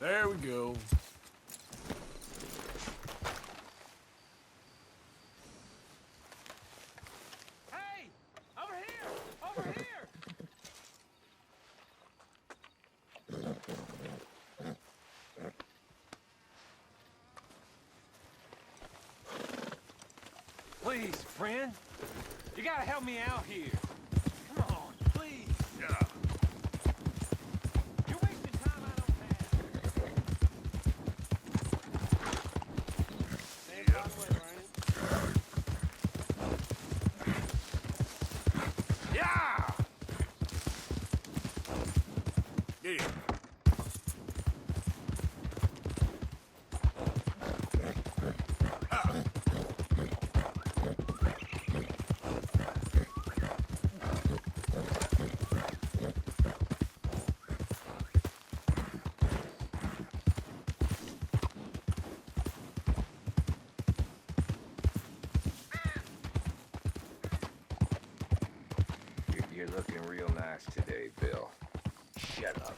There we go. Hey! Over here! Over here! Please, friend. You gotta help me out here. Come on, please. Yeah. You're wasting time I don't have. Same way, Ryan. Yeah! Get it. You're looking real nice today, Bill. Shut up.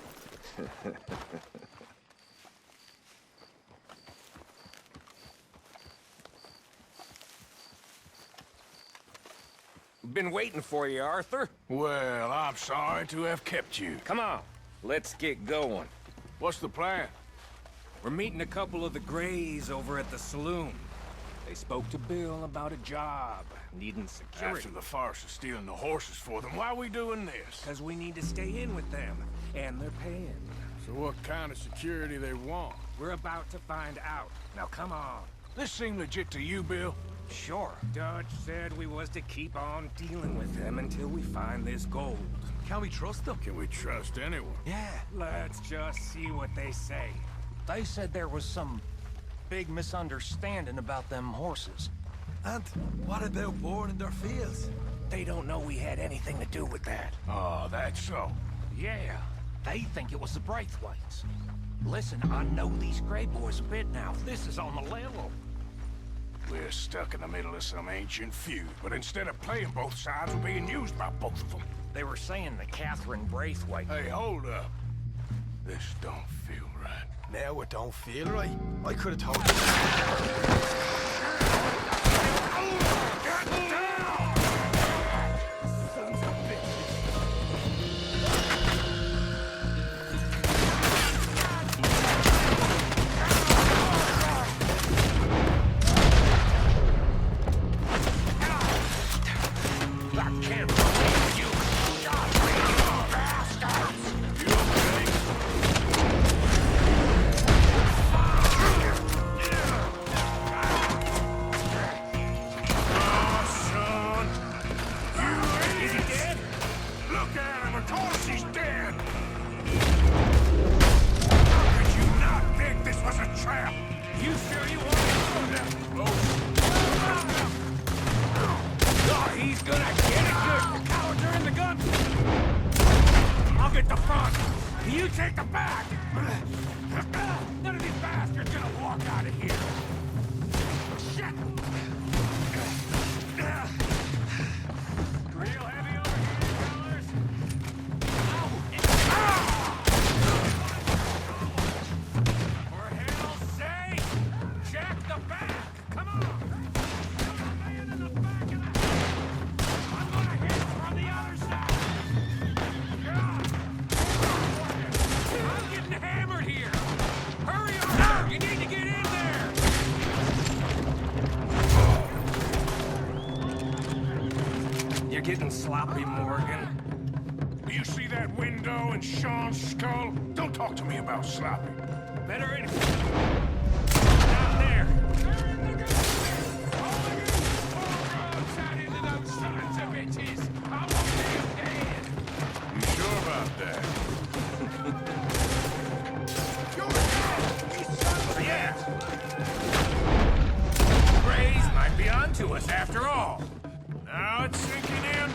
Been waiting for you, Arthur. Well, I'm sorry to have kept you. Come on, let's get going. What's the plan? We're meeting a couple of the Greys over at the saloon. They spoke to Bill about a job, needing security. After the farce of stealing the horses for them, why are we doing this? Because we need to stay in with them, and they're paying. So what kind of security they want? We're about to find out. Now come on. This seem legit to you, Bill? Sure. Dutch said we was to keep on dealing with them until we find this gold. Can we trust them? Can we trust anyone? Yeah. Let's just see what they say. They said there was some big misunderstanding about them horses. And what about boring their fields? They don't know we had anything to do with that. Oh, that's so. Yeah. They think it was the Braithwaites. Listen, I know these Grey boys a bit now. This is on the level. We're stuck in the middle of some ancient feud, but instead of playing both sides, we're being used by both of them. They were saying that Catherine Braithwaite... Hey, hold up. This don't feel right. Now it don't feel right. I could have told You take the back! None of these bastards gonna walk out of here! Shit! Real heavy over here, fellas! For hell's sake! Check the back! Come on! There's a man in the back of the house! I'm gonna hit from the other side! God! I'm getting hammered here! Hurry up! You need to get in there! You're getting sloppy, Morgan. Do you see that window and Sean's skull? Don't talk to me about sloppy. Better in... Down there! You sure about that? Yes! Greys might be onto us after all. Now it's sinking in.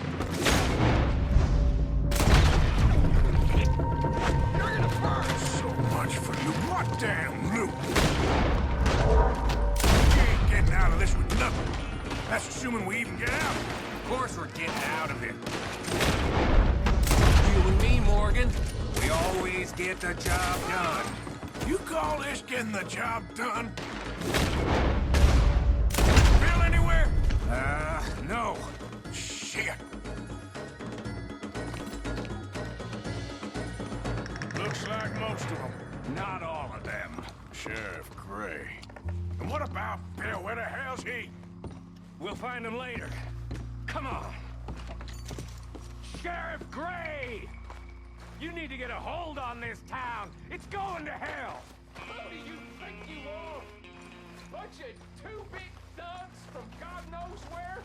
You're gonna burn! So much for you. What damn loot? You ain't getting out of this with nothing. That's assuming we even get out. Of course we're getting out of it. You and me, Morgan. We always get the job done. You call this getting the job done? Bill anywhere? No. Shit. Looks like most of them. Not all of them. Sheriff Gray. And what about Bill? Where the hell's he? We'll find him later. Come on. Sheriff Gray! You need to get a hold on this town. It's going to hell. Who do you think you are? Bunch of two big thugs from God knows where?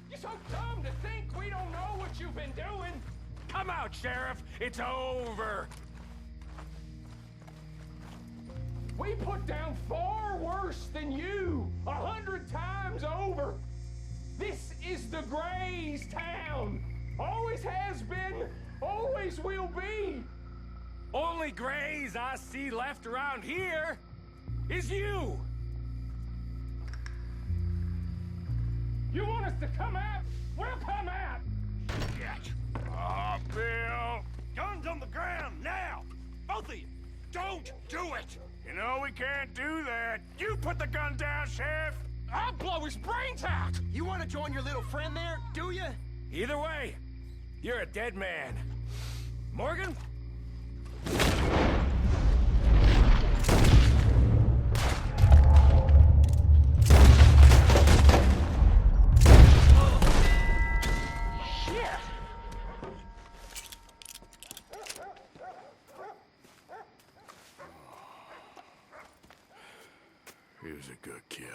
You're so dumb to think we don't know what you've been doing. Come out, Sheriff. It's over. We put down far worse than you, 100 times over. This is the Grays' town. Always has been, always will be. Only Grays I see left around here is you. You want us to come out? We'll come out. Shit. Oh, Bill. Guns on the ground, now. Both of you. Don't do it. You know we can't do that. You put the gun down, Sheriff. I'll blow his brains out. You want to join your little friend there, do you? Either way, you're a dead man. Morgan? He was a good kid.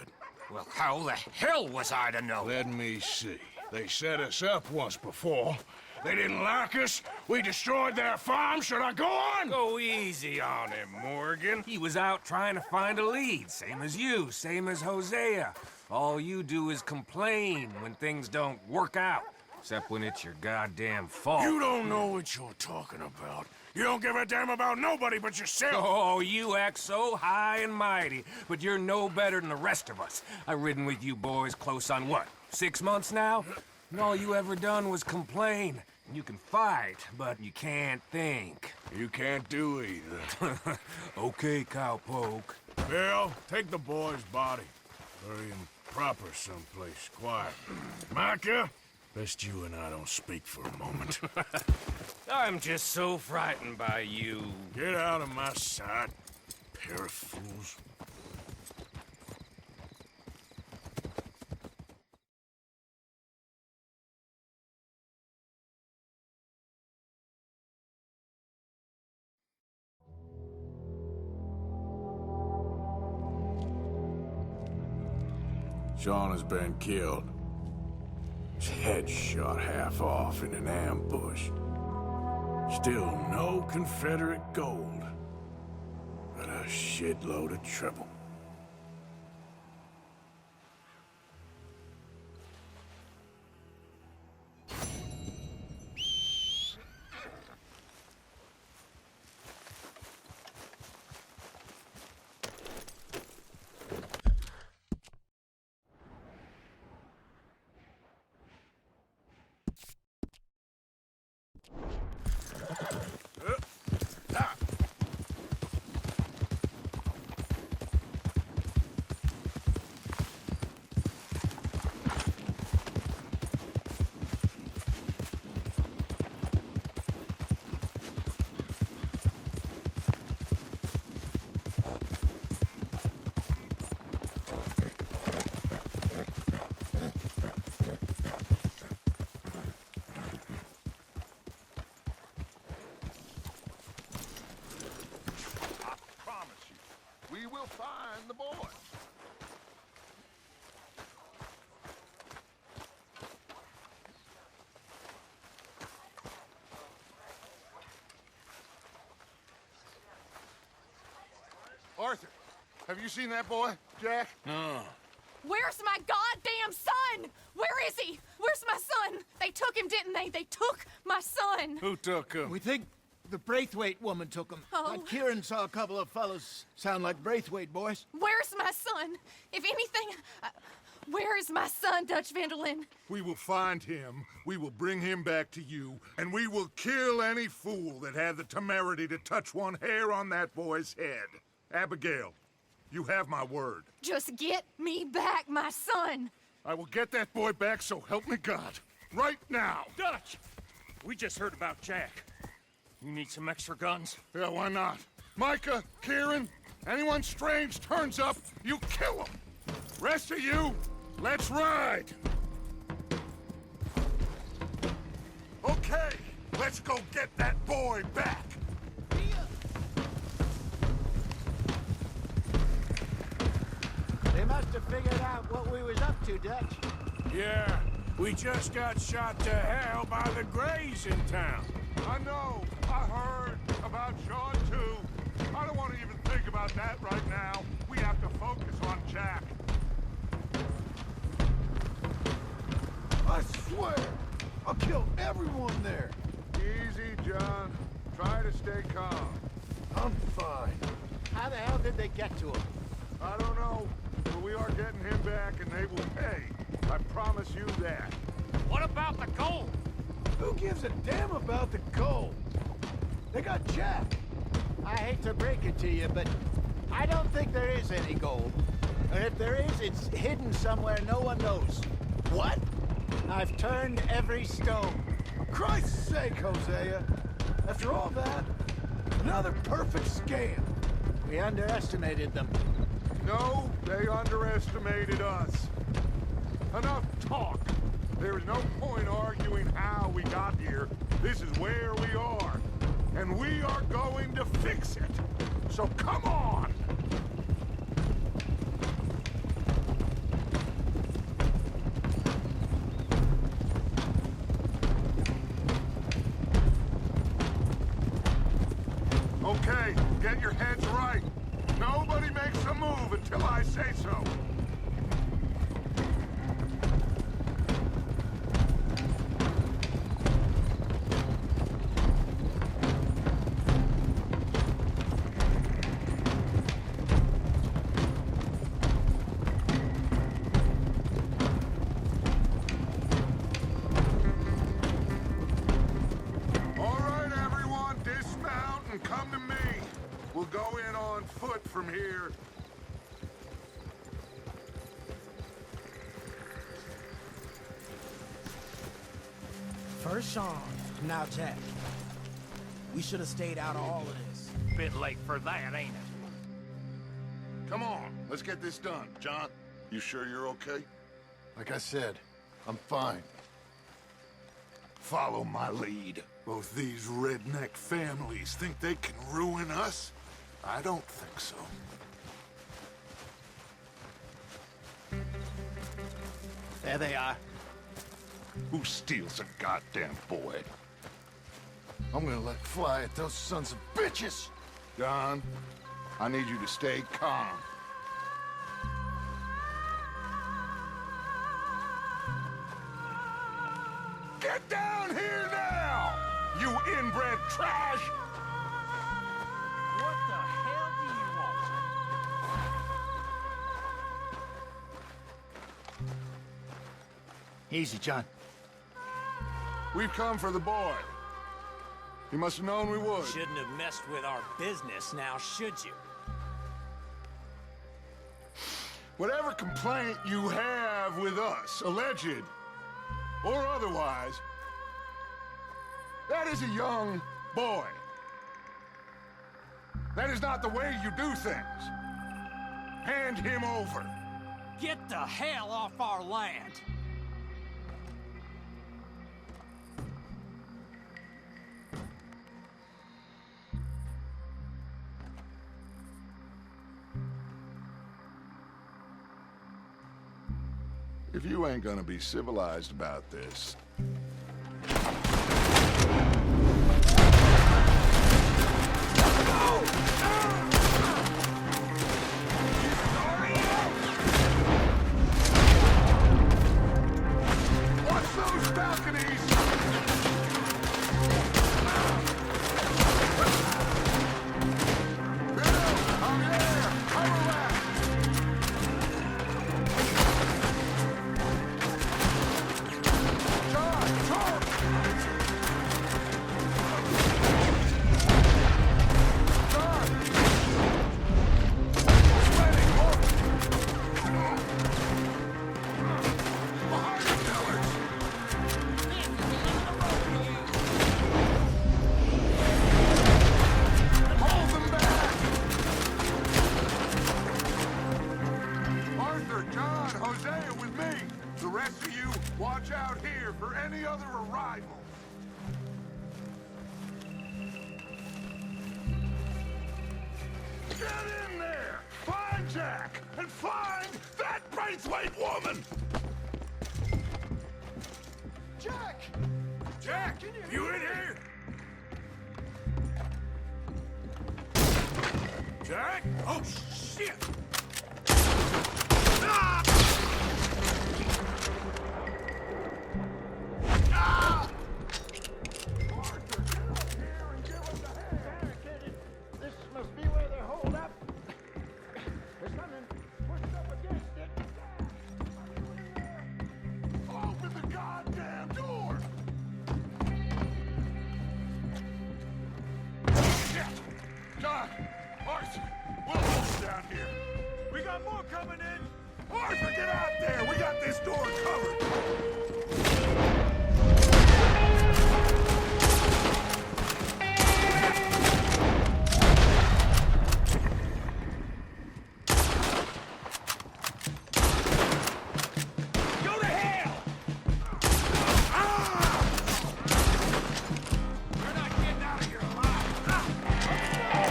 Well, how the hell was I to know? Let me see. They set us up once before. They didn't like us. We destroyed their farm. Should I go on? Go easy on him, Morgan. He was out trying to find a lead, same as you, same as Hosea. All you do is complain when things don't work out, except when it's your goddamn fault. You don't know what you're talking about. You don't give a damn about nobody but yourself. Oh, you act so high and mighty, but you're no better than the rest of us. I've ridden with you boys close on what, 6 months now? And all you ever done was complain. You can fight, but you can't think. You can't do either. Okay, cowpoke. Bill, take the boy's body. Bury him proper someplace, quiet. Micah, best you and I don't speak for a moment. I'm just so frightened by you. Get out of my sight, pair of fools. Sean has been killed. His head shot half off in an ambush. Still no Confederate gold, but a shitload of trouble. We will find the boy. Arthur, have you seen that boy, Jack? No. Where's my goddamn son? Where is he? Where's my son? They took him, didn't they? They took my son. Who took him? We think the Braithwaite woman took him. Oh. Kieran saw a couple of fellows sound like Braithwaite boys. Where's my son? If anything, where is my son, Dutch Vanderlyn? We will find him, we will bring him back to you, and we will kill any fool that had the temerity to touch one hair on that boy's head. Abigail, you have my word. Just get me back my son. I will get that boy back, so help me God. Right now. Dutch! We just heard about Jack. You need some extra guns? Yeah, why not? Micah, Kieran, anyone strange turns up, you kill him. Rest of you, let's ride. Okay, let's go get that boy back. They must have figured out what we was up to, Dutch. Yeah, we just got shot to hell by the Greys in town. I know, I heard about Sean too. I don't want to even think about that right now. We have to focus on Jack. I swear, I'll kill everyone there. Easy, John. Try to stay calm. I'm fine. How the hell did they get to him? I don't know, but we are getting him back and they will pay. I promise you that. What about the gold? Who gives a damn about the gold? They got Jack. I hate to break it to you, but I don't think there is any gold. And if there is, it's hidden somewhere no one knows. What? I've turned every stone. Christ's sake, Hosea. After all that, another perfect scam. We underestimated them. No, they underestimated us. Enough talk. There is no point arguing how we got here. This is where we are. And we are going to fix it. So come on! Okay, get your heads right. Nobody makes a move until I say so. All right, everyone, dismount and come to me. We'll go in on foot from here. First Sean, now Jack. We should have stayed out of all of this. Bit late for that, ain't it? Come on, let's get this done. John, you sure you're okay? Like I said, I'm fine. Follow my lead. Both these redneck families think they can ruin us? I don't think so. There they are. Who steals a goddamn boy? I'm gonna let fly at those sons of bitches. John, I need you to stay calm. Get down here now, you inbred trash! What the hell do you want? Easy, John. We've come for the boy. You must have known we would. Shouldn't have messed with our business now, should you? Whatever complaint you have with us, alleged or otherwise, that is a young boy. That is not the way you do things. Hand him over. Get the hell off our land! If you ain't gonna be civilized about this, watch those balconies! Bill, I'm there! Cover that! John, Get in there! Find Jack! And find that Braithwaite woman! Jack! Jack, you in here? Jack? Oh, shit! Ah! Ah! Arthur, get up here and give us a hand. Barricaded. This must be where they're holed up. There's something pushed up against it. Are you in there? Open the goddamn door! Shit! Doc! Arthur! We'll hold down here. We got more coming in! Arthur, get out there! We got this door covered! Go to hell! We're not getting out of here alive!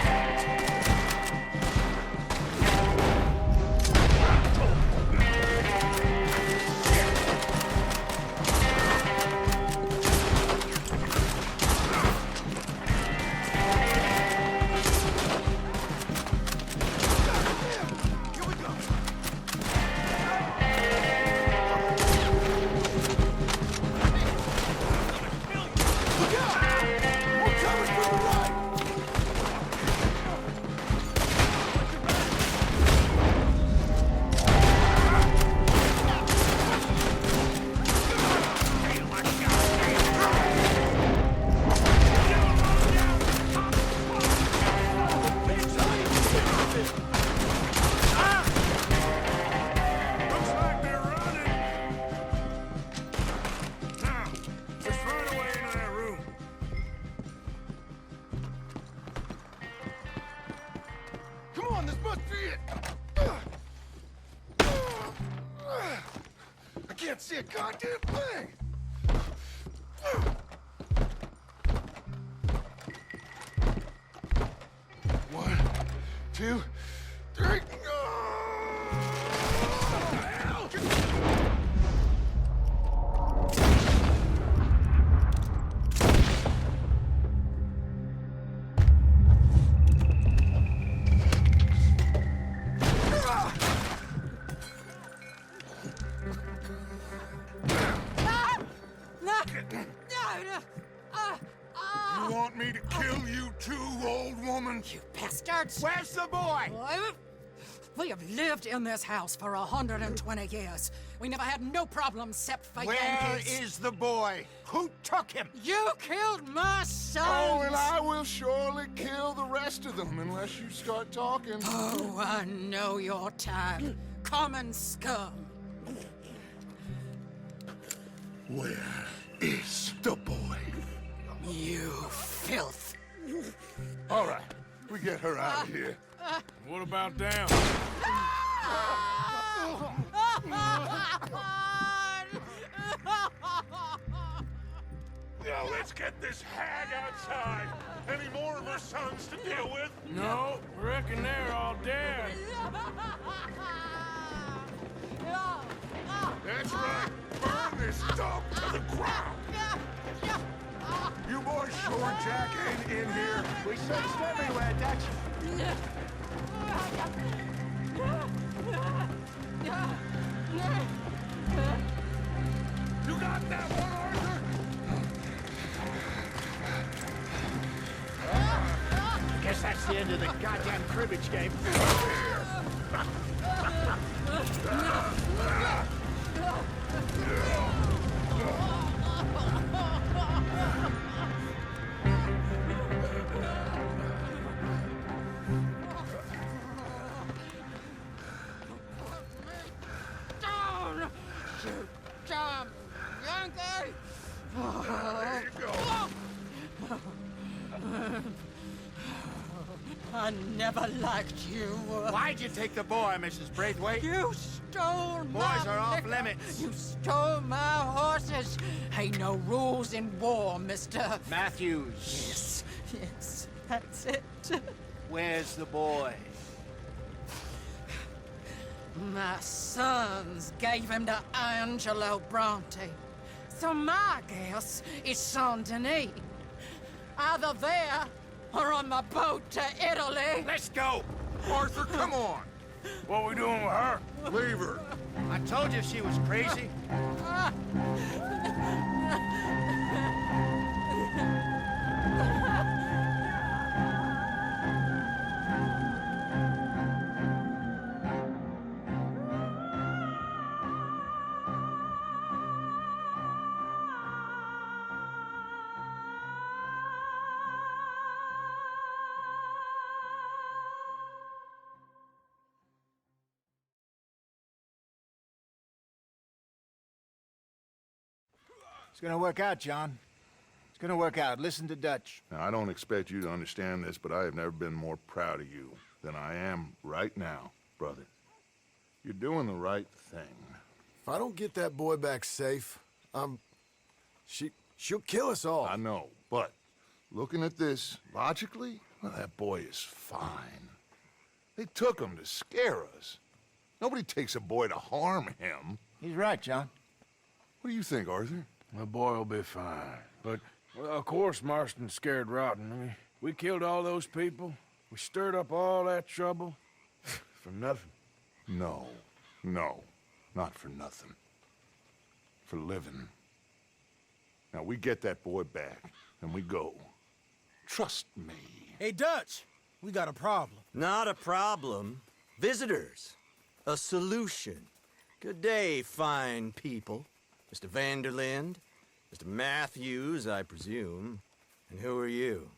Looks like they're running! Now, let's run away into that room. Come on, this must be it. I can't see a goddamn thing. One, two, three. You want me to kill you too, old woman? You bastards! Where's the boy? We have lived in this house for 120 years. We never had no problems except for Where Yankees. is the boy? Who took him? You killed my son! Oh, and I will surely kill the rest of them unless you start talking. Oh, I know your type. Common scum. Where is the boy? You filth. All right, we get her out of here. What about them? Now let's get this hag outside. Any more of her sons to deal with? No, reckon they're all dead. That's right. Burn this dump to the ground. You boys sure Jack ain't in here? We searched everywhere, Dutch. You got that one, Arthur? Guess that's the end of the goddamn cribbage game. Down! You damn Yankee! There you go. I never liked you. Why'd you take the boy, Mrs. Braithwaite? You stole my Boys are off liquor. limits. You stole my horses. Ain't no rules in war, mister. Matthews, Yes, yes, that's it. where's the boy? My sons gave him to Angelo Bronte. So my guess is Saint Denis. Either there or on the boat to Italy. Let's go! Arthur, come on! What we doing with her? Leave her. I told you she was crazy. It's gonna work out, John. It's gonna work out. Listen to Dutch. Now, I don't expect you to understand this, but I have never been more proud of you than I am right now, brother. You're doing the right thing. If I don't get that boy back safe, she'll kill us all. I know, but looking at this logically, well, that boy is fine. They took him to scare us. Nobody takes a boy to harm him. He's right, John. What do you think, Arthur? The boy will be fine. But, well, of course, Marston's scared rotten. I mean, we killed all those people. We stirred up all that trouble. For nothing. No, not for nothing. For living. Now, we get that boy back, and we go. Trust me. Hey, Dutch, we got a problem. Not a problem. Visitors. A solution. Good day, fine people. Mr. Vanderlind, Mr. Matthews, I presume. And who are you?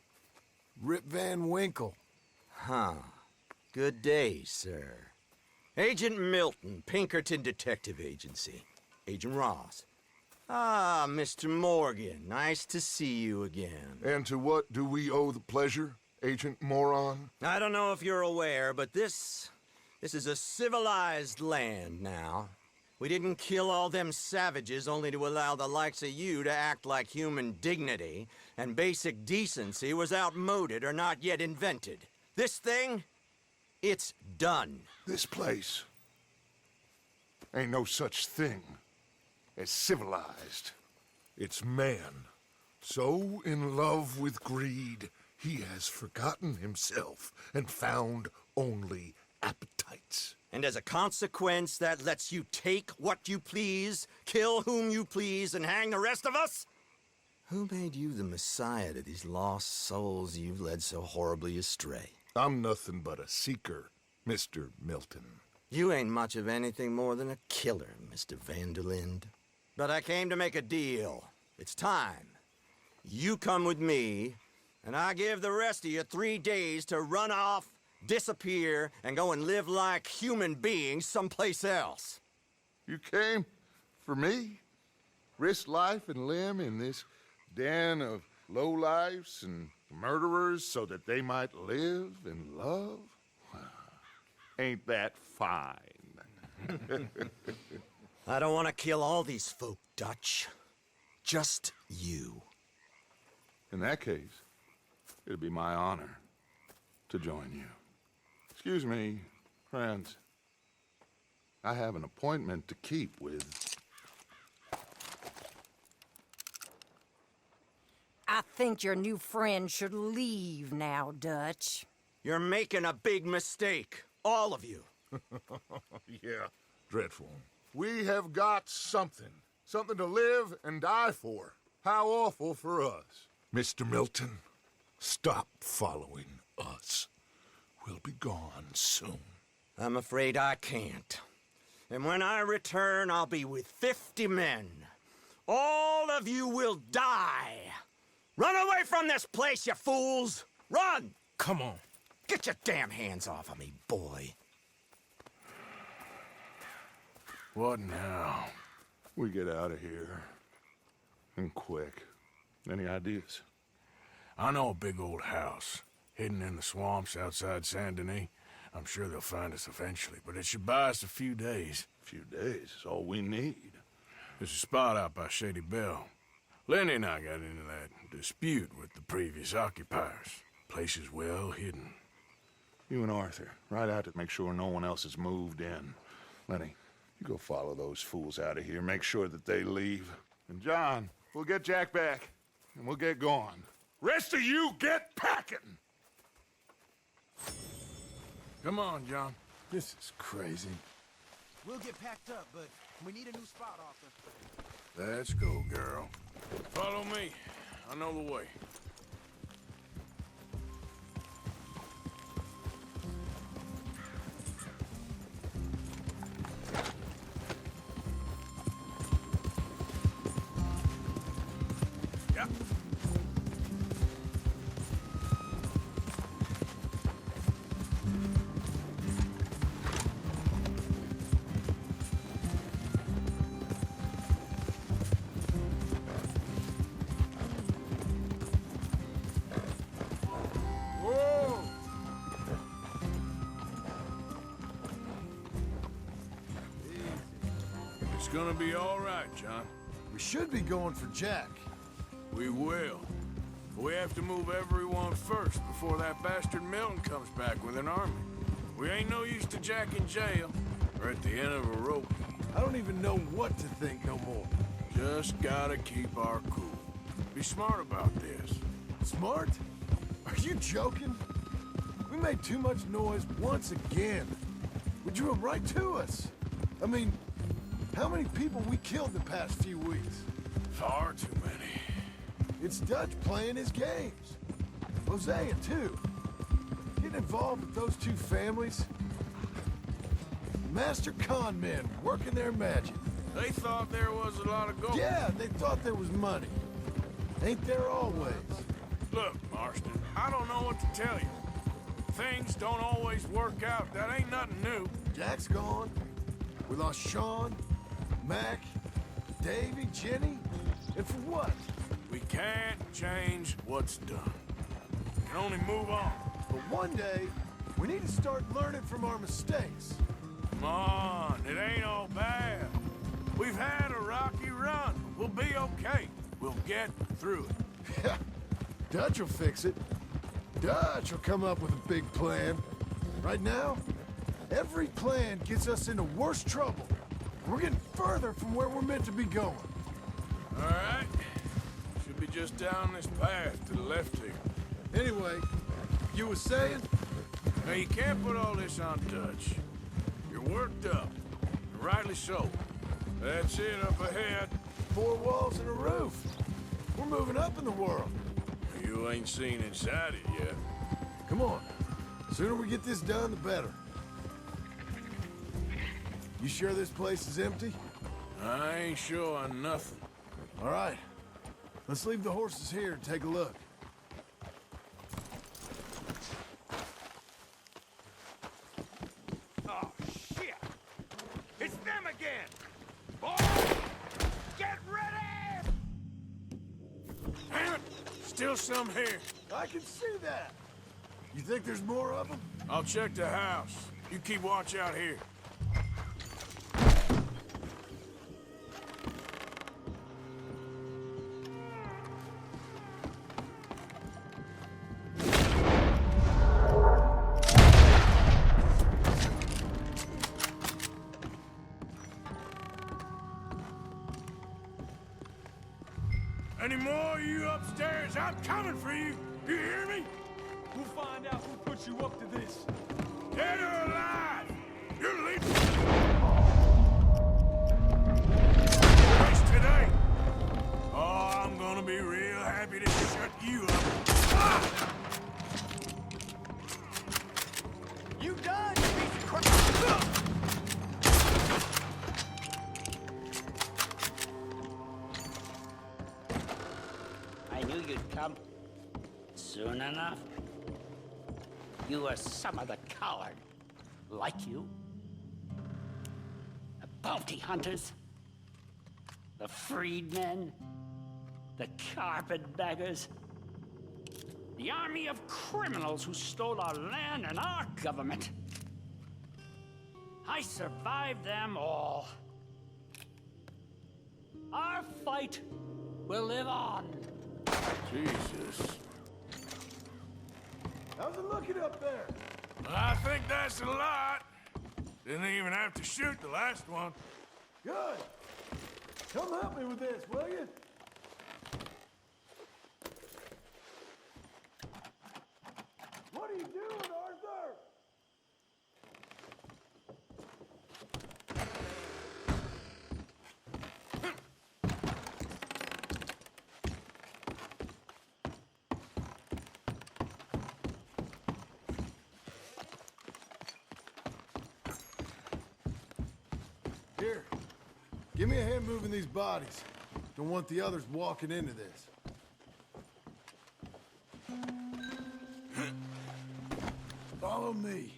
Rip Van Winkle. Huh. Good day, sir. Agent Milton, Pinkerton Detective Agency. Agent Ross. Ah, Mr. Morgan, nice to see you again. And to what do we owe the pleasure, Agent Moron? I don't know if you're aware, but this is a civilized land now. We didn't kill all them savages only to allow the likes of you to act like human dignity, and basic decency was outmoded or not yet invented. This thing, it's done. This place ain't no such thing as civilized. It's man, so in love with greed, he has forgotten himself and found only appetites. And as a consequence, that lets you take what you please, kill whom you please, and hang the rest of us? Who made you the messiah to these lost souls you've led so horribly astray? I'm nothing but a seeker, Mr. Milton. You ain't much of anything more than a killer, Mr. Vanderlind. But I came to make a deal. It's time. You come with me, and I give the rest of you 3 days to run off, disappear, and go and live like human beings someplace else. You came for me? Risk life and limb in this den of lowlifes and murderers so that they might live and love? Ain't that fine? I don't want to kill all these folk, Dutch. Just you. In that case, it'd be my honor to join you. Excuse me, friends. I have an appointment to keep with... I think your new friend should leave now, Dutch. You're making a big mistake. All of you. Yeah, dreadful. We have got something. Something to live and die for. How awful for us. Mr. Milton, stop following us. We'll be gone soon. I'm afraid I can't. And when I return, I'll be with 50 men. All of you will die. Run away from this place, you fools! Run! Come on. Get your damn hands off of me, boy. What now? We get out of here. And quick. Any ideas? I know a big old house, hidden in the swamps outside Saint Denis. I'm sure they'll find us eventually, but it should buy us a few days. A few days is all we need. There's a spot out by Shady Bell. Lenny and I got into that dispute with the previous occupiers. Place is well hidden. You and Arthur, ride out to make sure no one else has moved in. Lenny, you go follow those fools out of here. Make sure that they leave. And John, we'll get Jack back, and we'll get going. Rest of you, get packing! Come on, John. This is crazy. We'll get packed up, but we need a new spot, Arthur. Let's go, girl. Follow me. I know the way. It's gonna be all right, John. We should be going for Jack. We will. But we have to move everyone first before that bastard Milton comes back with an army. We ain't no use to Jack in jail or at the end of a rope. I don't even know what to think no more. Just gotta keep our cool. Be smart about this. Smart? Are you joking? We made too much noise once again. We drew him right to us. I mean, how many people we killed the past few weeks? Far too many. It's Dutch playing his games. Hosea, too. Getting involved with those two families. Master con men working their magic. They thought there was a lot of gold. Yeah, they thought there was money. Ain't there always? Look, Marston, I don't know what to tell you. Things don't always work out. That ain't nothing new. Jack's gone. We lost Sean, Mac, Davy, Jenny. And for what? We can't change what's done. We can only move on. But one day, we need to start learning from our mistakes. Come on, it ain't all bad. We've had a rocky run. We'll be okay. We'll get through it. Yeah, Dutch will fix it. Dutch will come up with a big plan. Right now, every plan gets us into worse trouble. We're getting further from where we're meant to be going. All right. Should be just down this path to the left here. Anyway, you were saying? Now, you can't put all this on Dutch. You're worked up. And rightly so. That's it up ahead. 4 walls and a roof. We're moving up in the world. You ain't seen inside it yet. Come on. The sooner we get this done, the better. You sure this place is empty? I ain't sure on nothing. All right. Let's leave the horses here and take a look. Oh, shit! It's them again! Boys! Get ready! Damn it! Still some here. I can see that. You think there's more of them? I'll check the house. You keep watch out here. Any more of you upstairs? I'm coming for you. You hear me? We'll find out who put you up to this. Dead or alive! You're leaving. Race today. Oh, I'm gonna be real happy to shut you up. Ah! You done, you piece of crap! I knew you'd come. Soon enough. You were some of the coward. Like you. The bounty hunters. The freedmen. The carpetbaggers. The army of criminals who stole our land and our government. I survived them all. Our fight will live on. Jesus. How's it looking up there? I think that's a lot. Didn't even have to shoot the last one. Good. Come help me with this, will you? What are you doing, Arthur? Here, give me a hand moving these bodies. Don't want the others walking into this. Follow me.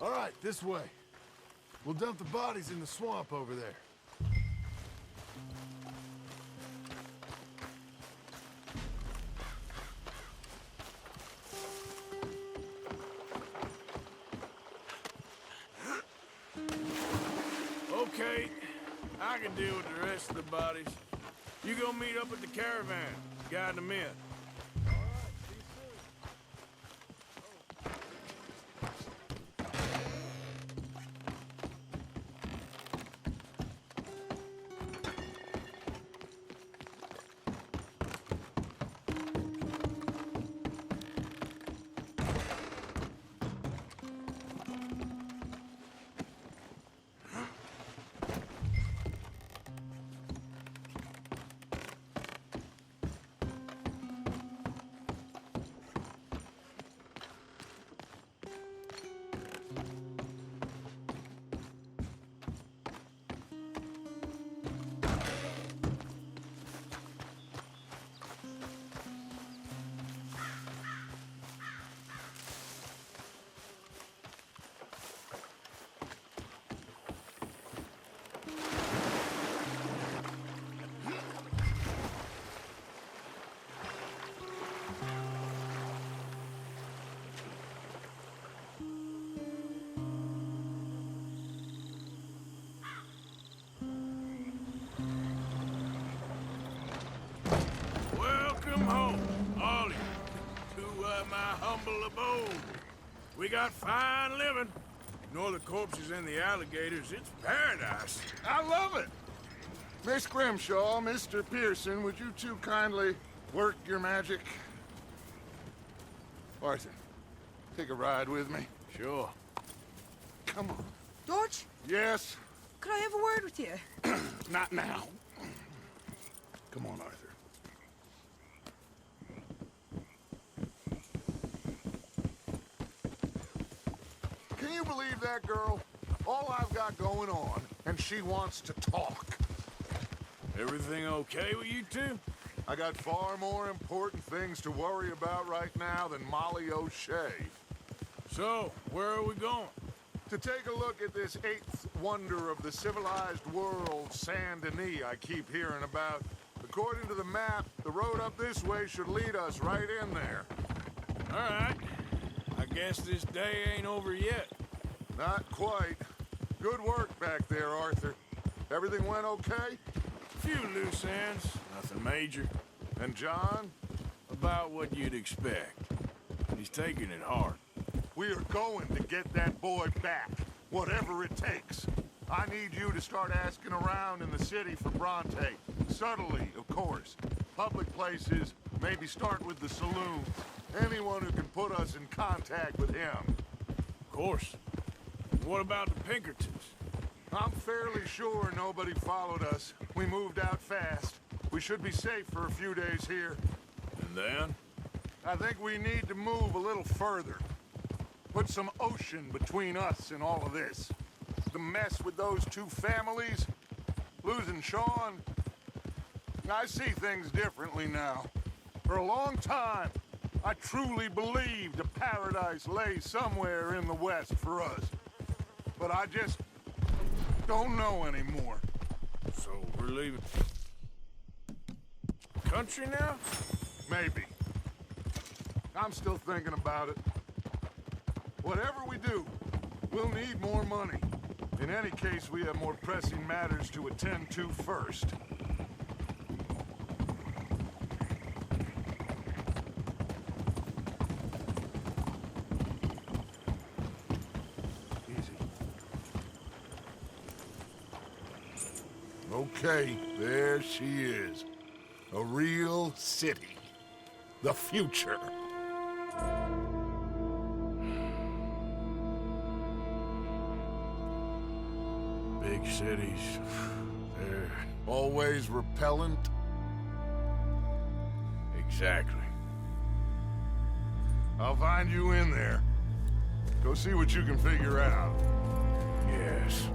All right, this way. We'll dump the bodies in the swamp over there. Okay, I can deal with the rest of the bodies. You go meet up at the caravan, guide them in. Welcome home, all of you, to my humble abode. We got fine living. Ignore the corpses and the alligators. It's paradise. I love it. Miss Grimshaw, Mr. Pearson, would you two kindly work your magic? Arthur, take a ride with me. Sure. Come on. George, Yes? could I have a word with you? Not now. Come on, Arthur. Can you believe that girl? All I've got going on, and she wants to talk. Everything okay with you two? I got far more important things to worry about right now than Molly O'Shea. So, where are we going? To take a look at this eighth wonder of the civilized world, Saint Denis, I keep hearing about. According to the map, the road up this way should lead us right in there. All right. I guess this day ain't over yet. Not quite. Good work back there, Arthur. Everything went okay? Few loose ends, nothing major. And John? About what you'd expect. He's taking it hard. We are going to get that boy back, whatever it takes. I need you to start asking around in the city for Bronte. Subtly, of course. Public places, maybe start with the saloons. Anyone who can put us in contact with him. Of course. What about the Pinkertons? I'm fairly sure nobody followed us. We moved out fast. We should be safe for a few days here. And then? I think we need to move a little further. Put some ocean between us and all of this. The mess with those two families, losing Sean. I see things differently now. For a long time, I truly believed a paradise lay somewhere in the West for us. But I just don't know anymore. So we're leaving country now? Maybe. I'm still thinking about it. Whatever we do, we'll need more money. In any case, we have more pressing matters to attend to first. Okay, there she is. A real city. The future. Big cities, they're... Always repellent. Exactly. I'll find you in there. Go see what you can figure out. Yes.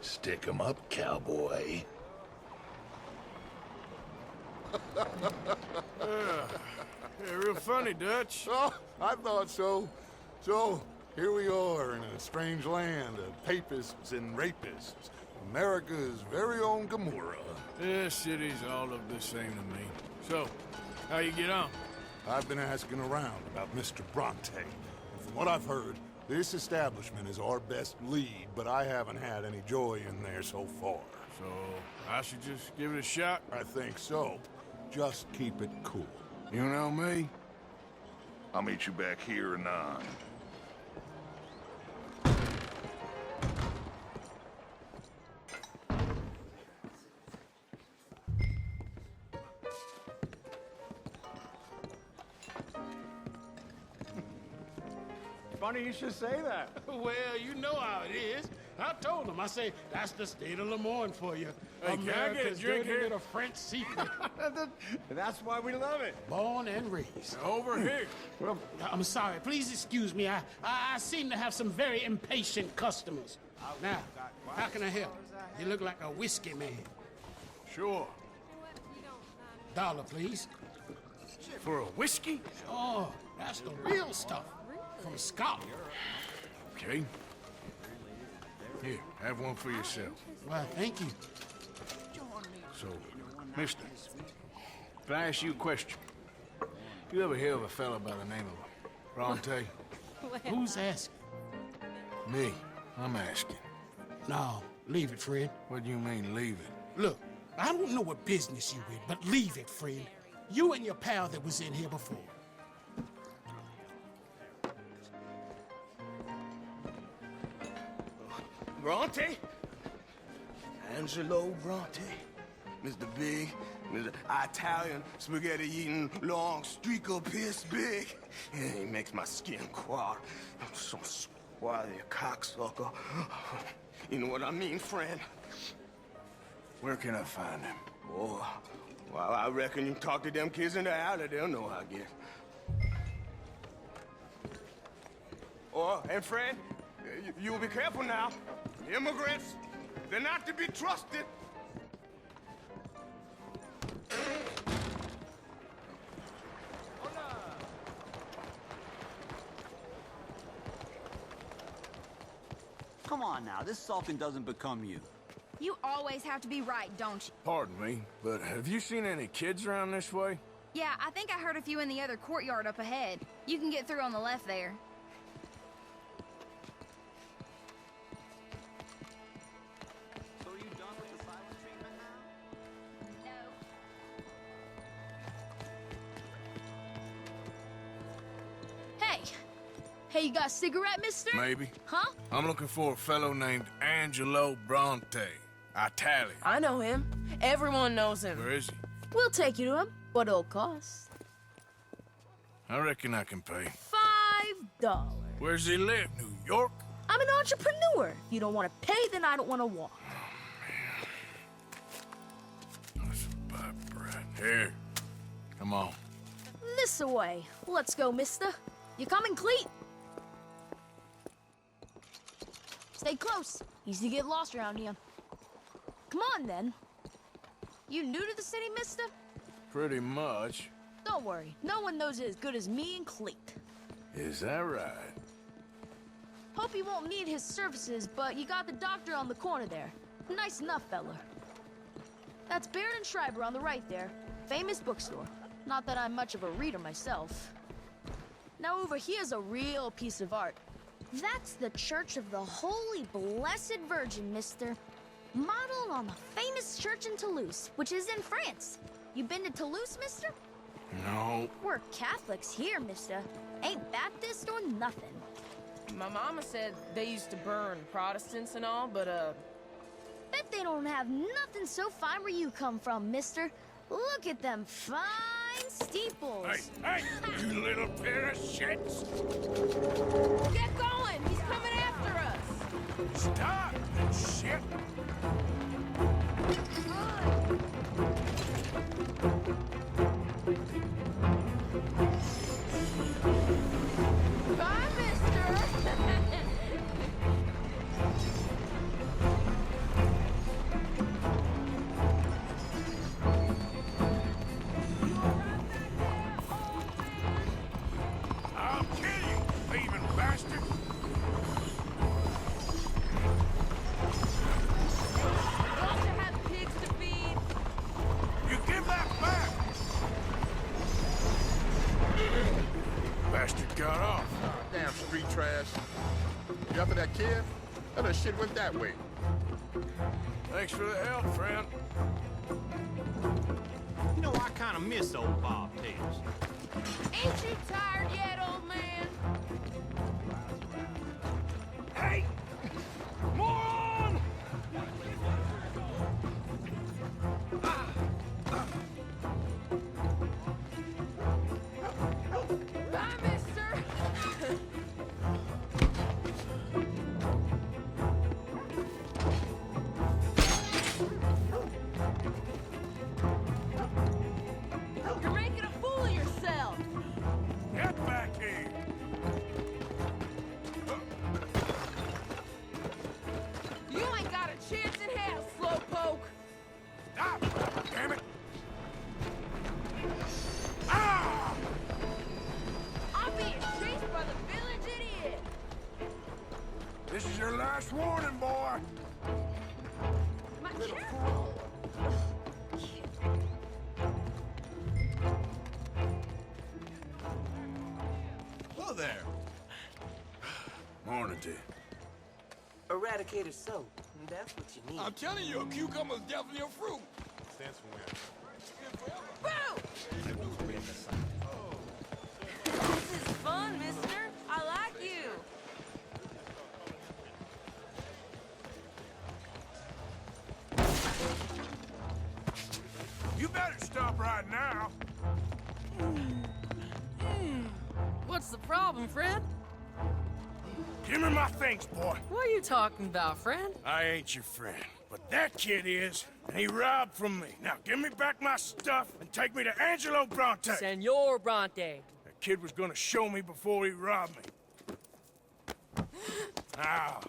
Stick 'em up, cowboy. Yeah, real funny, Dutch. Oh, I thought so. So, here we are in a strange land of papists and rapists. America's very own Gomorrah. This city's all look the same to me. So, how you get on? I've been asking around about Mr. Bronte. And from what I've heard, this establishment is our best lead, but I haven't had any joy in there so far. So, I should just give it a shot? I think so. Just keep it cool. You know me? I'll meet you back here in 9. Funny you should say that. Well, you know how it is. I told him. I say, that's the state of Lemoyne for you. Hey, can I get a drink here? Little French secret. That's why we love it. Born and raised. Over here. Well, I'm sorry. Please excuse me. I seem to have some very impatient customers. Now, how can I help? You look like a whiskey man. Sure. $1, please. For a whiskey? Oh, that's the real stuff. From Scotland. Okay. Here, have one for yourself. Well, thank you. So, mister, if I ask you a question, you ever hear of a fella by the name of Bronte? Who's asking? Me. I'm asking. No, leave it, friend. What do you mean, leave it? Look, I don't know what business you in, but leave it, friend. You and your pal that was in here before. Bronte? Angelo Bronte. Mr. Big, Mr. Italian, spaghetti-eating, long streak of piss big. Yeah, he makes my skin crawl. I'm so swarthy, cocksucker. You know what I mean, friend? Where can I find him? Oh, well, I reckon you talk to them kids in the alley, they'll know how I get. Oh, and friend, you'll be careful now. Immigrants, they're not to be trusted. Come on now, this sulking doesn't become you. You always have to be right, don't you? Pardon me, but have you seen any kids around this way? Yeah, I think I heard a few in the other courtyard up ahead. You can get through on the left there. So are you done with the silent treatment now? No. Hey! Hey, you got a cigarette, mister? Maybe. Huh? I'm looking for a fellow named Angelo Bronte. Italian. I know him. Everyone knows him. Where is he? We'll take you to him, but it'll cost I reckon I can pay. $5. Where's he live? New York? I'm an entrepreneur. If you don't want to pay, then I don't want to walk. That's a bad brat. Here. Come on. This away. Let's go, mister. You coming, Cleet? Stay close. Easy to get lost around here. Come on, then. You new to the city, mister? Pretty much. Don't worry. No one knows it as good as me and Cleet. Is that right? Hope you won't need his services, but you got the doctor on the corner there. Nice enough, fella. That's Baird and Schreiber on the right there. Famous bookstore. Not that I'm much of a reader myself. Now over here's a real piece of art. That's the Church of the Holy Blessed Virgin, mister. Modeled on the famous church in Toulouse, which is in France. You been to Toulouse, mister? No. We're Catholics here, mister. Ain't Baptist or nothing. My mama said they used to burn Protestants and all, but, Bet they don't have nothing so fine where you come from, mister. Look at them fine steeples. Hey, you little pair of shits! Get going! He's coming after us! Stop, shit! Bye, mister! I'll kill you, thieving bastard! Don't you have pigs to feed? You give that back! Bastard got off. Damn street trash. You after that kid? That shit went that way. Thanks for the help, friend. You know, I kind of miss old Bob Tails. Ain't you tired yet, old man? Hey! Moron! Bye, mister! You're making a fool of yourself! Get back here! You ain't got a chance in hell, slowpoke! Stop! Damn it! Ah! I'm being chased by the village idiot! This is your last warning, boy! My careful! Hello there. Morning to you. Eradicated soap. That's what you need. I'm telling you, a cucumber's definitely a fruit. Since when? Boo! This is fun, mister. I like you. You better stop right now. What's the problem, friend? Give me my things, boy. What are you talking about, friend? I ain't your friend, but that kid is, and he robbed from me. Now give me back my stuff and take me to Angelo Bronte. Senor Bronte. That kid was gonna show me before he robbed me. Now,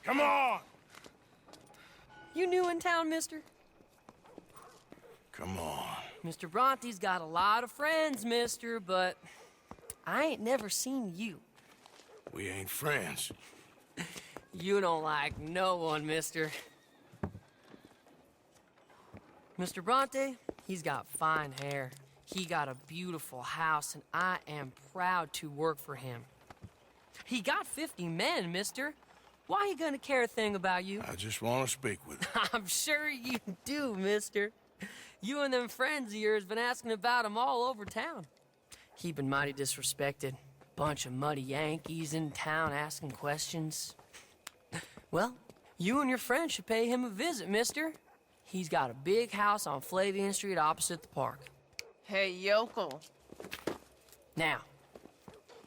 come on. You new in town, mister? Come on. Mr. Bronte's got a lot of friends, mister, but I ain't never seen you. We ain't friends. You don't like no one, mister. Mr. Bronte, he's got fine hair. He got a beautiful house, and I am proud to work for him. He got 50 men, mister. Why he gonna care a thing about you? I just want to speak with him. I'm sure you do, mister. You and them friends of yours been asking about him all over town. He been mighty disrespected. Bunch of muddy Yankees in town asking questions. Well, you and your friend should pay him a visit, mister. He's got a big house on Flavian Street opposite the park. Hey, yokel. Now,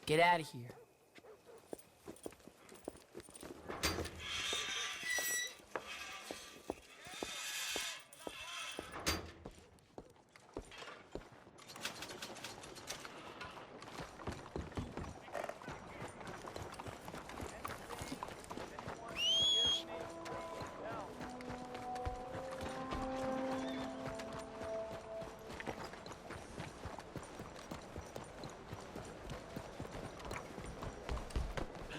get out of here.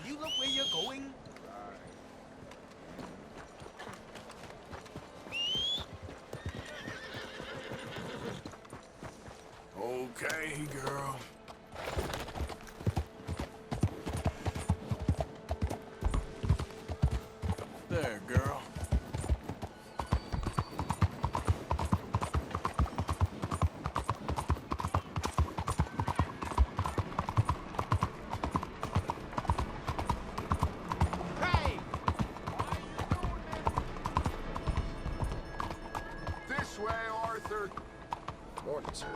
You look where you're going. Okay, girl. There, girl. Hey! This way, Arthur. Morning, sir.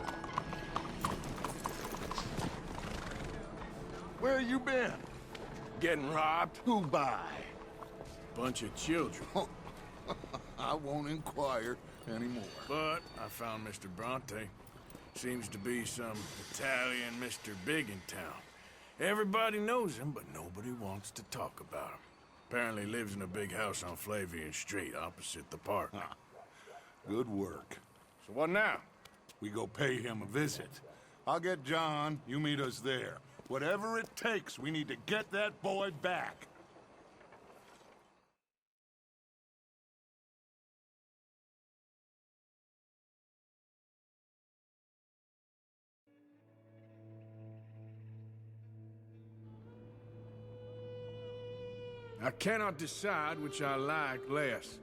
Where you been? Getting robbed? Who by? Bunch of children. I won't inquire anymore. But I found Mr. Bronte. Seems to be some Italian Mr. Big in town. Everybody knows him, but nobody wants to talk about him. Apparently lives in a big house on Flavian Street, opposite the park. Good work. So what now? We go pay him a visit. I'll get John, you meet us there. Whatever it takes, we need to get that boy back. I cannot decide which I like less.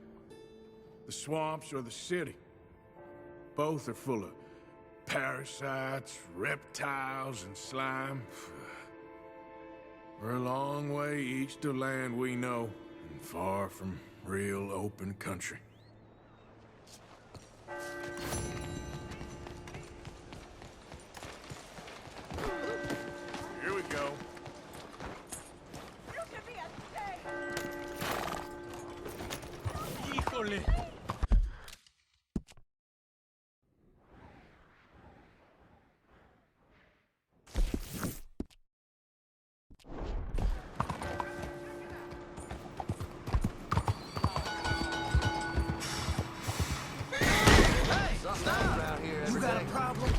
The swamps or the city. Both are full of parasites, reptiles, and slime. We're a long way east of land we know, and far from real open country. Here we go. Híjole. You got a problem?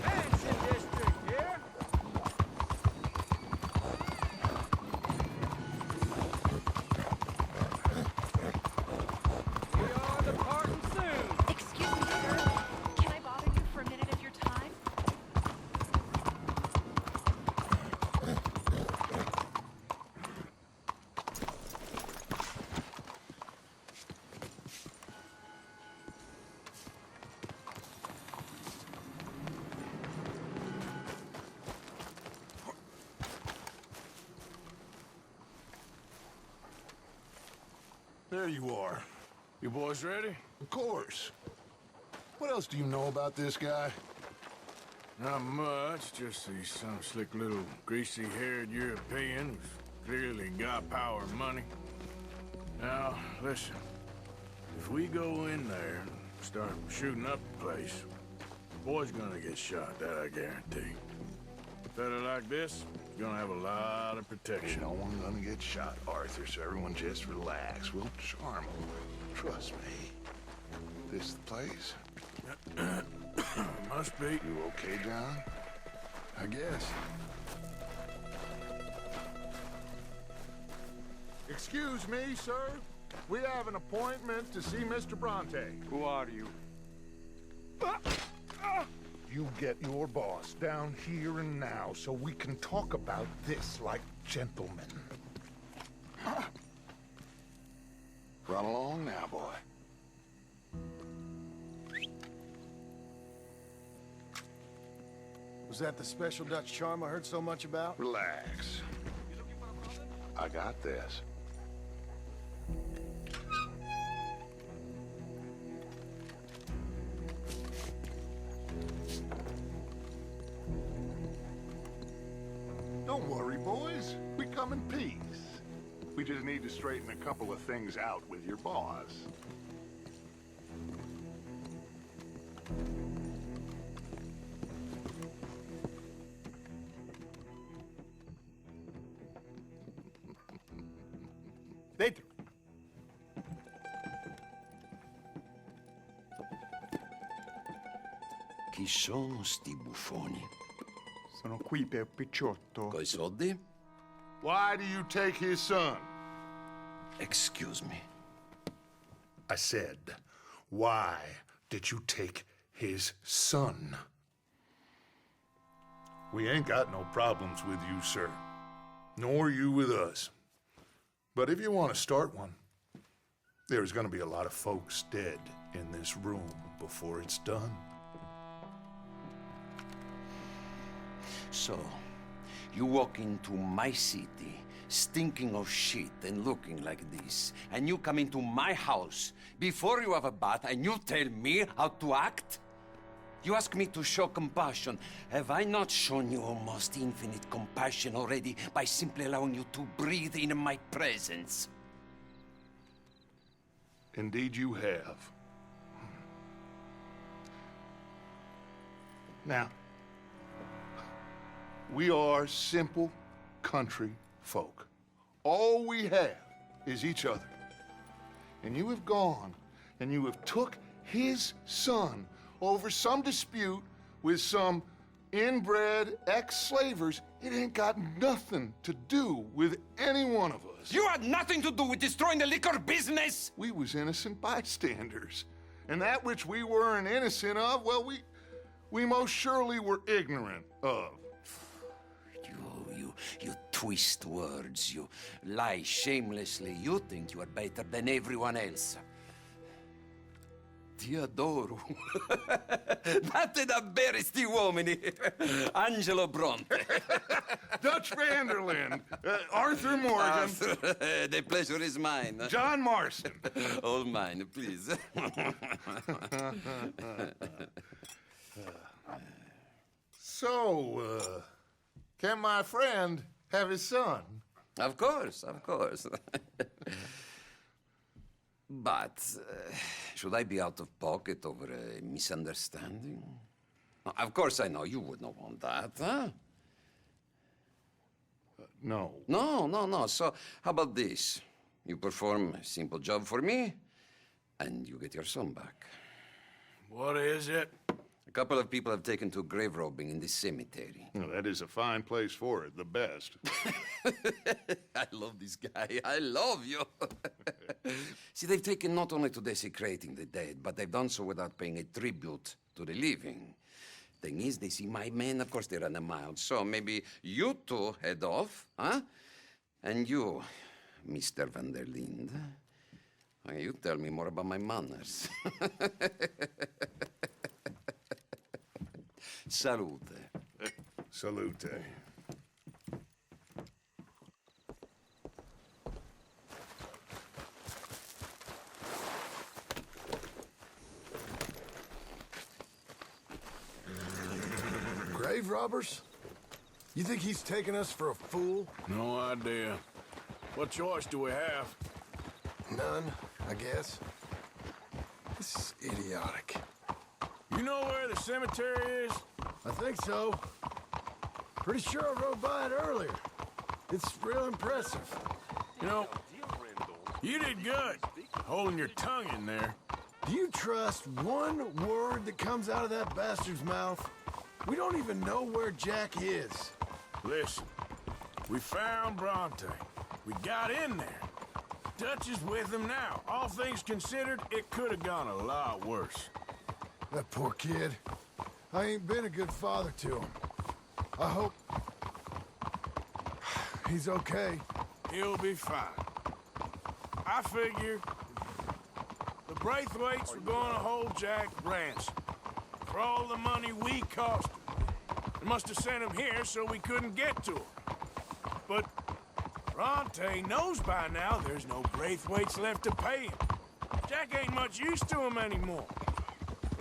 Mansion District here. We are departing soon. Excuse me, sir. Can I bother you for a minute of your time? There you are. You boys ready? Of course. What else do you know about this guy? Not much, just he's some slick little greasy-haired European who's clearly got power and money. Now, listen. If we go in there and start shooting up the place, the boy's gonna get shot, that I guarantee. A fella like this is gonna have a lot of protection. Ain't no one gonna get shot, Arthur, so everyone just relax. We'll charm them. Trust me. This the place? Must be. You okay, John? I guess. Excuse me, sir. We have an appointment to see Mr. Bronte. Who are you? you get your boss down here and now so we can talk about this like gentlemen. Run along now, boy. Was that the special Dutch charm I heard so much about? Relax. I got this. Don't worry, boys. We come in peace. We just need to straighten a couple of things out with your boss. Dentro. Chi sono sti buffoni? Sono qui per Picciotto. Coi soldi? Why do you take his son? Excuse me. I said, why did you take his son? We ain't got no problems with you, sir. Nor you with us. But if you want to start one, there's gonna be a lot of folks dead in this room before it's done. So, you walk into my city, stinking of shit and looking like this, and you come into my house before you have a bath and you tell me how to act? You ask me to show compassion. Have I not shown you almost infinite compassion already by simply allowing you to breathe in my presence? Indeed you have. Now, we are simple country folk. All we have is each other. And you have gone and you have took his son over some dispute with some inbred ex-slavers. It ain't got nothing to do with any one of us. You had nothing to do with destroying the liquor business! We was innocent bystanders. And that which we weren't innocent of, well, we most surely were ignorant of. You twist words, you lie shamelessly, you think you are better than everyone else. Ti adoro. Date davvero sti uomini. Angelo Bronte. Dutch Vanderlyn. Arthur Morgan. Arthur, the pleasure is mine. John Marston. All mine, please. So, can my friend have his son? Of course, of course. But, should I be out of pocket over a misunderstanding? Of course I know you would not want that, huh? No. No. So, how about this? You perform a simple job for me, and you get your son back. What is it? A couple of people have taken to grave robbing in this cemetery. Well, that is a fine place for it, the best. I love this guy. I love you. See, they've taken not only to desecrating the dead, but they've done so without paying a tribute to the living. Thing is, they see my men, of course they run a mile. So maybe you two head off, huh? And you, Mr. Van der Linde, you tell me more about my manners. Salute. Salute. Grave robbers? You think he's taking us for a fool? No idea. What choice do we have? None, I guess. This is idiotic. You know where the cemetery is? I think so. Pretty sure I rode by it earlier. It's real impressive. You know, you did good, holding your tongue in there. Do you trust one word that comes out of that bastard's mouth? We don't even know where Jack is. Listen, we found Bronte. We got in there. Dutch is with him now. All things considered, it could have gone a lot worse. That poor kid. I ain't been a good father to him. I hope... he's okay. He'll be fine. I figure the Braithwaites were gonna hold Jack ransom for all the money we cost him. They must have sent him here so we couldn't get to him. But Bronte knows by now there's no Braithwaites left to pay him. Jack ain't much use to him anymore.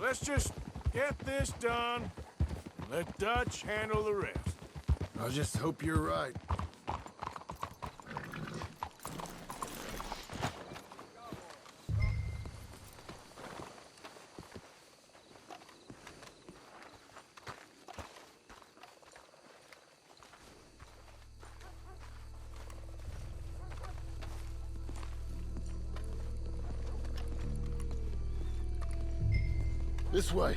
Let's just get this done and let Dutch handle the rest. I just hope you're right. This way.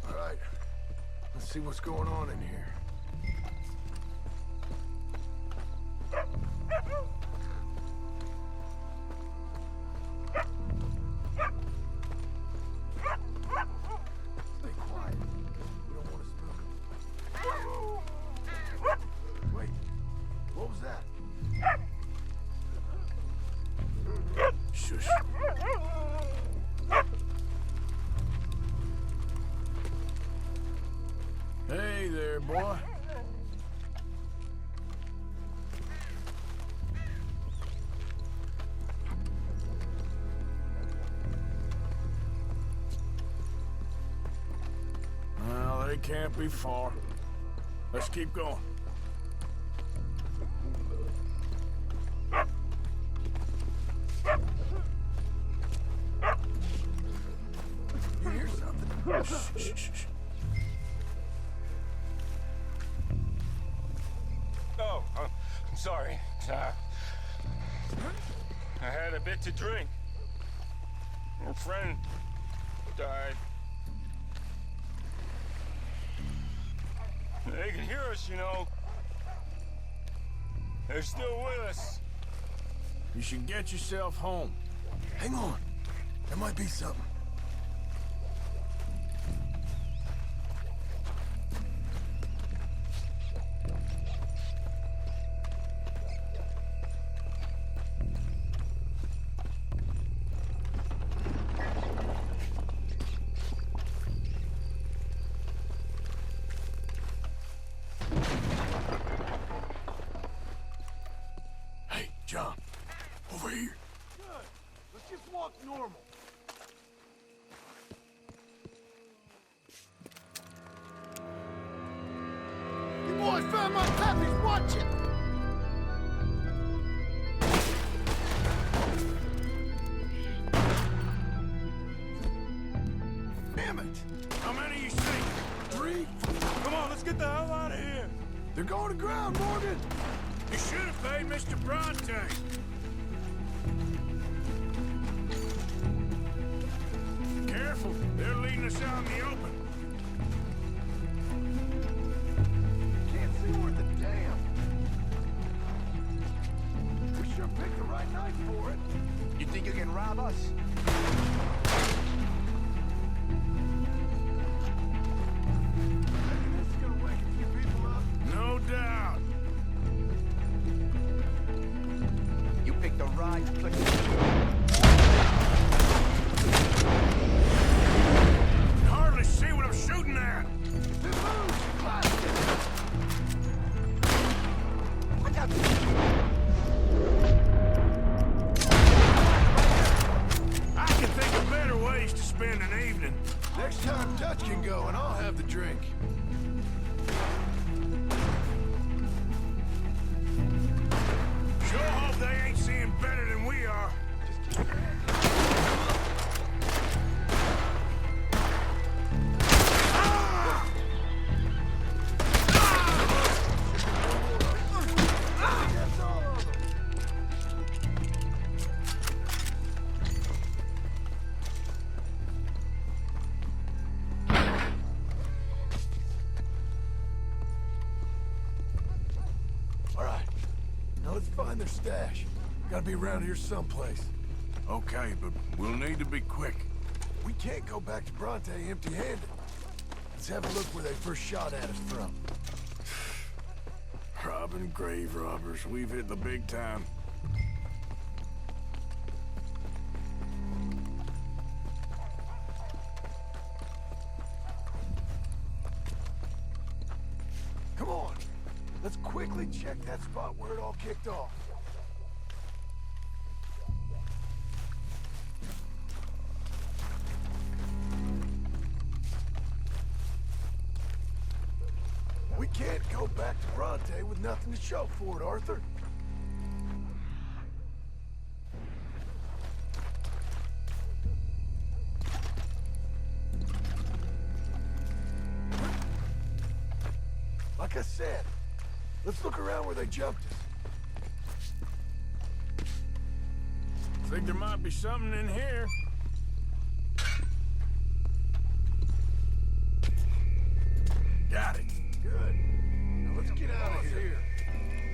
All right. Let's see what's going on in here. Stay quiet. We don't want to spook them. Wait. What was that? Shush. Hey there, boy. Well, they can't be far. Let's keep going. You hear something? Shh, shh, shh. Oh, I'm sorry. I had a bit to drink. Your friend died. They can hear us, you know. They're still with us. You should get yourself home. Hang on. There might be something. Hey, John. Over here. Good. Let's just walk normal. You boys found my puppies. Watch it. Damn it. How many you see? 3. Come on, let's get the hell out of here. They're going to ground, Morgan. You should have paid Mr. Bronte. Careful, they're leading us out in the open. Can't see worth a damn. We sure picked the right night for it. You think you can rob us? Reckon this is gonna wake a few people up. No doubt. You picked the right place. You hardly see what I'm shooting at. Then move, you bastard. I got I can think of better ways to spend an evening. Next time Dutch can go and I'll have the drink. Sure hope they ain't seeing better than we are. Just keep your hands That's all of them. All right. Now let's find their stash. Gotta be around here someplace. Okay, but we'll need to be quick. We can't go back to Bronte empty-handed. Let's have a look where they first shot at us from. Robbing grave robbers. We've hit the big time. Come on. Let's quickly check that spot where it all kicked off. We can't go back to Bronte with nothing to show for it, Arthur. Like I said, let's look around where they jumped us. Think there might be something in here. Got it. Good. Now let's get out of here.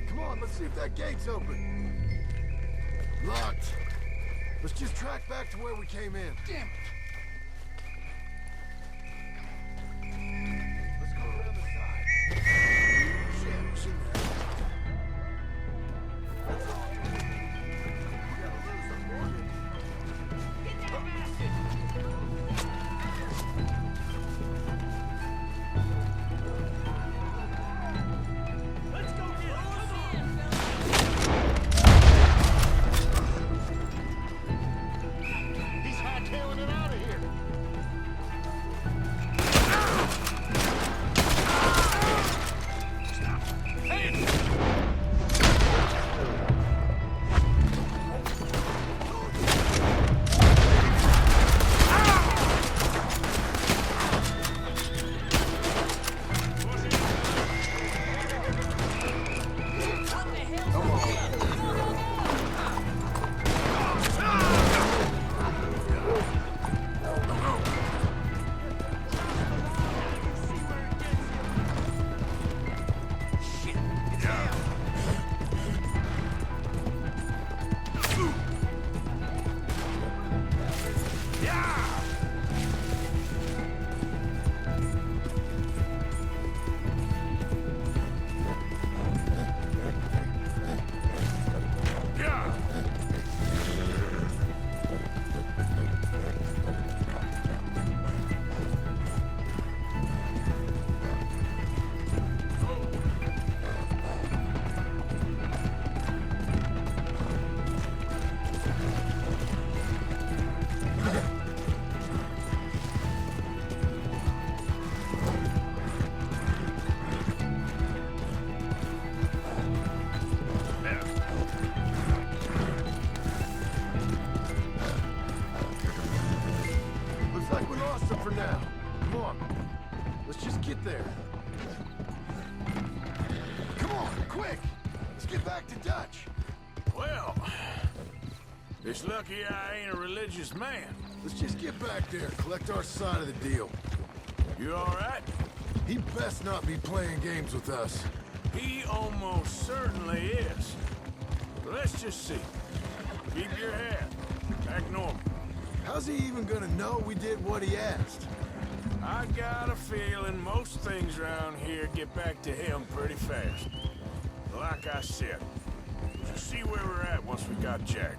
Come on, let's see if that gate's open. Locked. Let's just track back to where we came in. Damn it. Let's go around the side. Shit, see that? That's all. We gotta lose them, Morgan. Get that bastard! Let's go get him! He's hightailing it out of here. Looks like we lost them for now. Come on. Let's just get there. Come on, quick! Let's get back to Dutch. Well, it's lucky I ain't a religious man. Let's just get back there, collect our side of the deal. You all right? He best not be playing games with us. He almost certainly is. Let's just see. Keep your head. Back normal. How's he even gonna know we did what he asked? I got a feeling most things around here get back to him pretty fast. Like I said, we'll just see where we're at once we got Jack.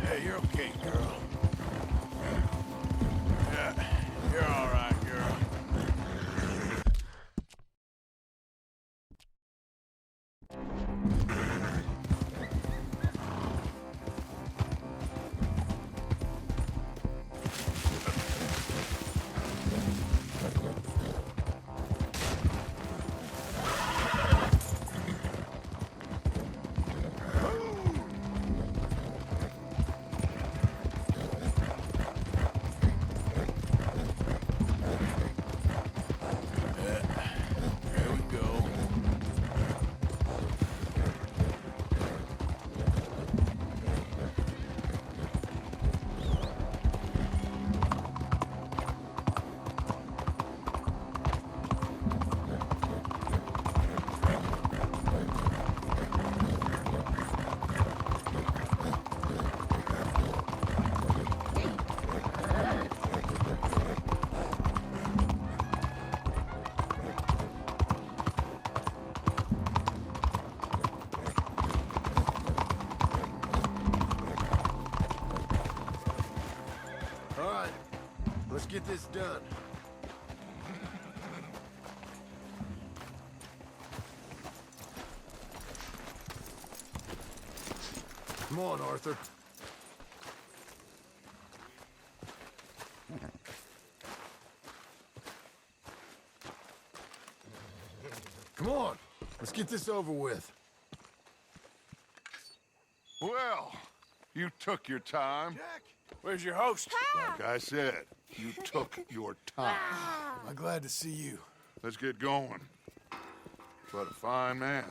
Hey, you're okay, girl. Yeah, you're all right, girl. get this done. Come on, Arthur. Come on, let's get this over with. Well, you took your time. Where's your host? Like I said, you took your time. I'm glad to see you. Let's get going. What a fine man.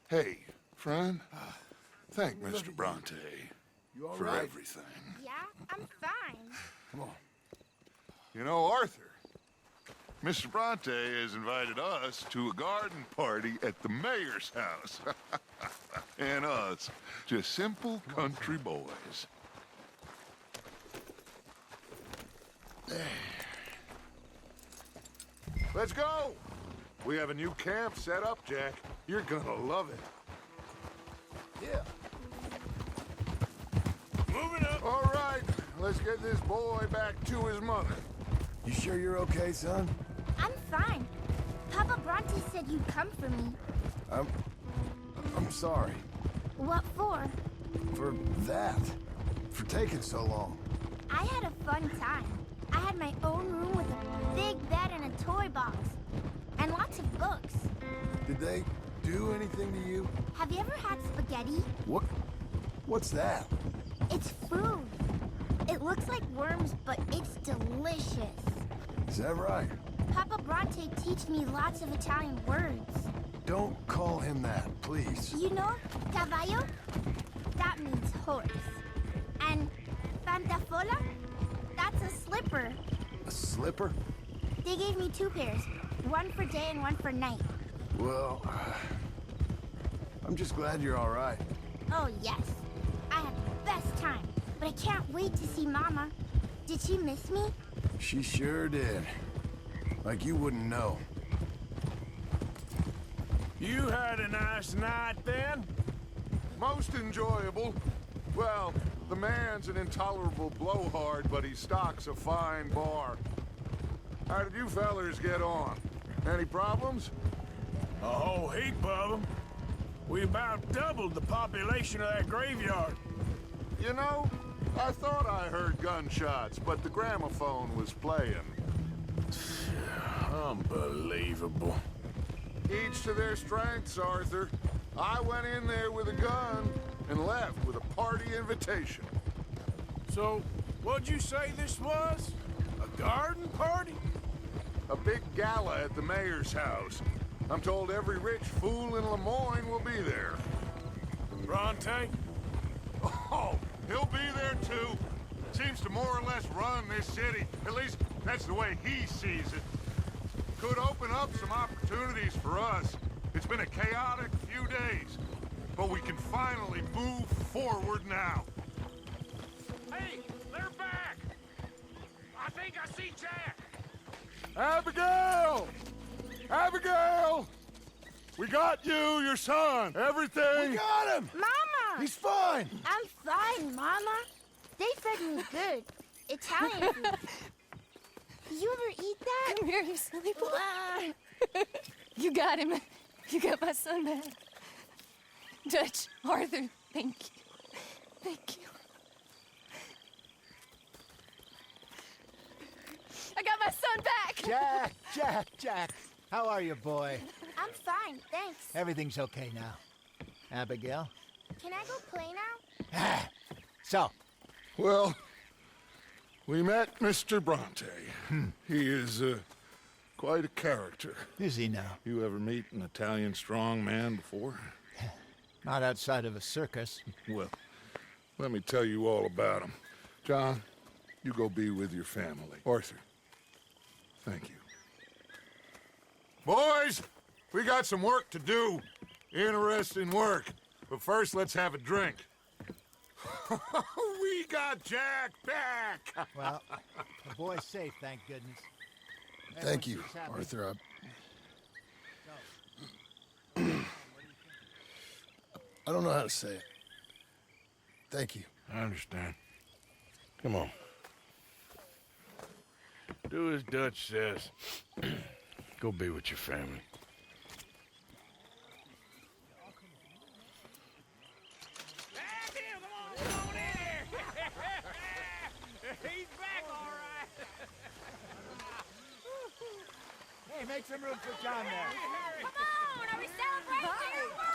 Hey, friend, thank Mr. Bronte You all for right? everything. Yeah, I'm fine. Come on. You know, Arthur, Mr. Bronte has invited us to a garden party at the mayor's house. And us, just simple country boys. Let's go! We have a new camp set up, Jack. You're gonna love it. Yeah. Moving up! All right, let's get this boy back to his mother. You sure you're okay, son? I'm fine. Papa Bronte said you'd come for me. I'm sorry. What for? For that. For taking so long. I had a fun time. I had my own room with a big bed and a toy box. And lots of books. Did they do anything to you? Have you ever had spaghetti? What's that? It's food. It looks like worms, but it's delicious. Is that right? Papa Bronte teach me lots of Italian words. Don't call him that, please. You know, cavallo? That means horse. And pantafola? That's a slipper. A slipper? They gave me 2 pairs. One for day and one for night. Well, I'm just glad you're all right. Oh, yes. I had the best time. But I can't wait to see Mama. Did she miss me? She sure did. Like you wouldn't know. You had a nice night then? Most enjoyable. Well, the man's an intolerable blowhard, but he stocks a fine bar. How did you fellers get on? Any problems? A whole heap of them. We about doubled the population of that graveyard. You know, I thought I heard gunshots, but the gramophone was playing. Unbelievable. Each to their strengths, Arthur. I went in there with a gun and left with a party invitation. So, what'd you say this was? A garden party? A big gala at the mayor's house. I'm told every rich fool in Lemoyne will be there. Bronte? Oh, he'll be there too. Seems to more or less run this city. At least, that's the way he sees it. Could open up some opportunities for us. It's been a chaotic few days, but we can finally move forward now. Hey, they're back! I think I see Jack! Abigail! Abigail! We got you, your son, everything! We got him! Mama! He's fine! I'm fine, Mama. They fed me good. Italian food. Did you ever eat that? Come here, you silly boy. You got him. You got my son back. Dutch, Arthur, thank you. Thank you. I got my son back! Jack. How are you, boy? I'm fine, thanks. Everything's okay now. Abigail? Can I go play now? So, Well, we met Mr. Bronte. He is quite a character. is he now? You ever meet an Italian strong man before? Not outside of a circus. Well, let me tell you all about him. John, you go be with your family. Arthur, thank you. Boys, we got some work to do. Interesting work. But first, let's have a drink. We got Jack back! Well, the boy's safe, thank goodness. Thank you, Everyone seems happy. Arthur. I don't know how to say it. Thank you. I understand. Come on. Do as Dutch says. Go be with your family. He's back, all right. Hey, make some room for John there. Come on, are we celebrating or what?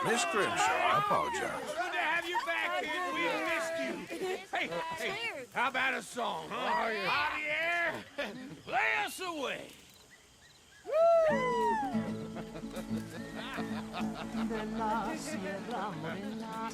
Miss Grimshaw, I apologize. Good to have you back, kid. We missed you. Hey, how about a song, huh? Javier, play us away. De la sierra morena